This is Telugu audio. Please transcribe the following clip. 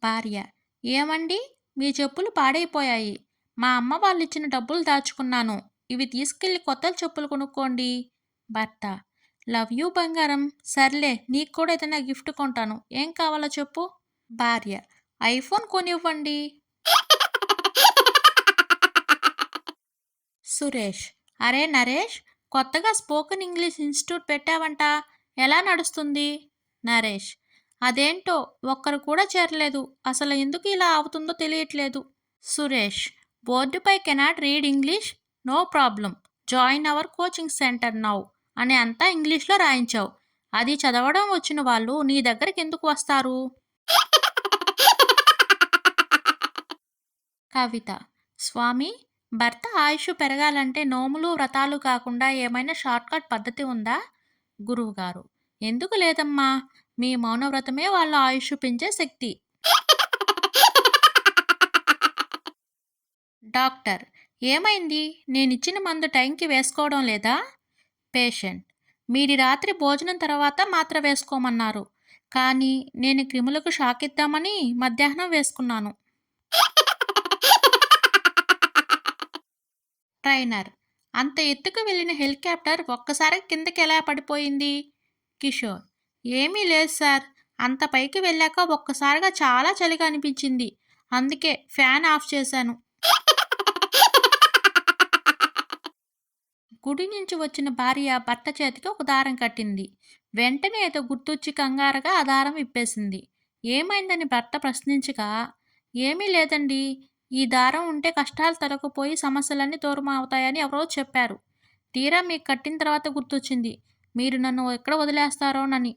భార్య: ఏమండి, మీ చెప్పులు పాడైపోయాయి. మా అమ్మ వాళ్ళిచ్చిన డబ్బులు దాచుకున్నాను. ఇవి తీసుకెళ్ళి కొత్త చెప్పులు కొనుక్కోండి. భర్త: లవ్ యూ బంగారం. సర్లే, నీకు కూడా ఏదైనా గిఫ్ట్ కొంటాను. ఏం కావాలో చెప్పు. భార్య: ఐఫోన్ కొనివ్వండి. సురేష్: అరే నరేష్, కొత్తగా స్పోకెన్ ఇంగ్లీష్ ఇన్స్టిట్యూట్ పెట్టావంట, ఎలా నడుస్తుంది? నరేష్: అదేంటో, ఒక్కరు కూడా చేరలేదు. అసలు ఎందుకు ఇలా అవుతుందో తెలియట్లేదు. సురేష్: బోర్డుపై cannot read English? No problem. Join our coaching centre now అని అంతా ఇంగ్లీష్లో రాయించావు. అది చదవడం వచ్చిన వాళ్ళు నీ దగ్గరికి ఎందుకు వస్తారు? కవిత: స్వామి, భర్త ఆయుష్ పెరగాలంటే నోములు వ్రతాలు కాకుండా ఏమైనా షార్ట్కట్ పద్ధతి ఉందా? గురువుగారు: ఎందుకు లేదమ్మా, మీ మౌనవ్రతమే వాళ్ళ ఆయుష్ పెంచే శక్తి. డాక్టర్: ఏమైంది? నేనిచ్చిన మందు టైంకి వేసుకోవడం లేదా? పేషెంట్: మీరు రాత్రి భోజనం తర్వాత మాత్ర వేసుకోమన్నారు, కానీ నేను క్రిములకు షాక్ ఇద్దామని మధ్యాహ్నం వేసుకున్నాను. ట్రైనర్: అంత ఎత్తుకు వెళ్ళిన హెలికాప్టర్ ఒక్కసారి కిందకి ఎలా పడిపోయింది? కిషోర్: ఏమీ లేదు సార్, అంత పైకి వెళ్ళాక ఒక్కసారిగా చాలా చలిగా అనిపించింది, అందుకే ఫ్యాన్ ఆఫ్ చేశాను. గుడి నుంచి వచ్చిన భార్య భర్త చేతికి ఒక దారం కట్టింది. వెంటనే ఏదో గుర్తొచ్చి కంగారుగా ఆ దారం విప్పేసింది. ఏమైందని భర్త ప్రశ్నించగా, ఏమీ లేదండి, ఈ దారం ఉంటే కష్టాలు తొలగిపోయి సమస్యలన్నీ దూరం అవుతాయని ఎవరో చెప్పారు. తీరా మీకు కట్టిన తర్వాత గుర్తొచ్చింది, మీరు నన్ను ఎక్కడ వదిలేస్తారోనని.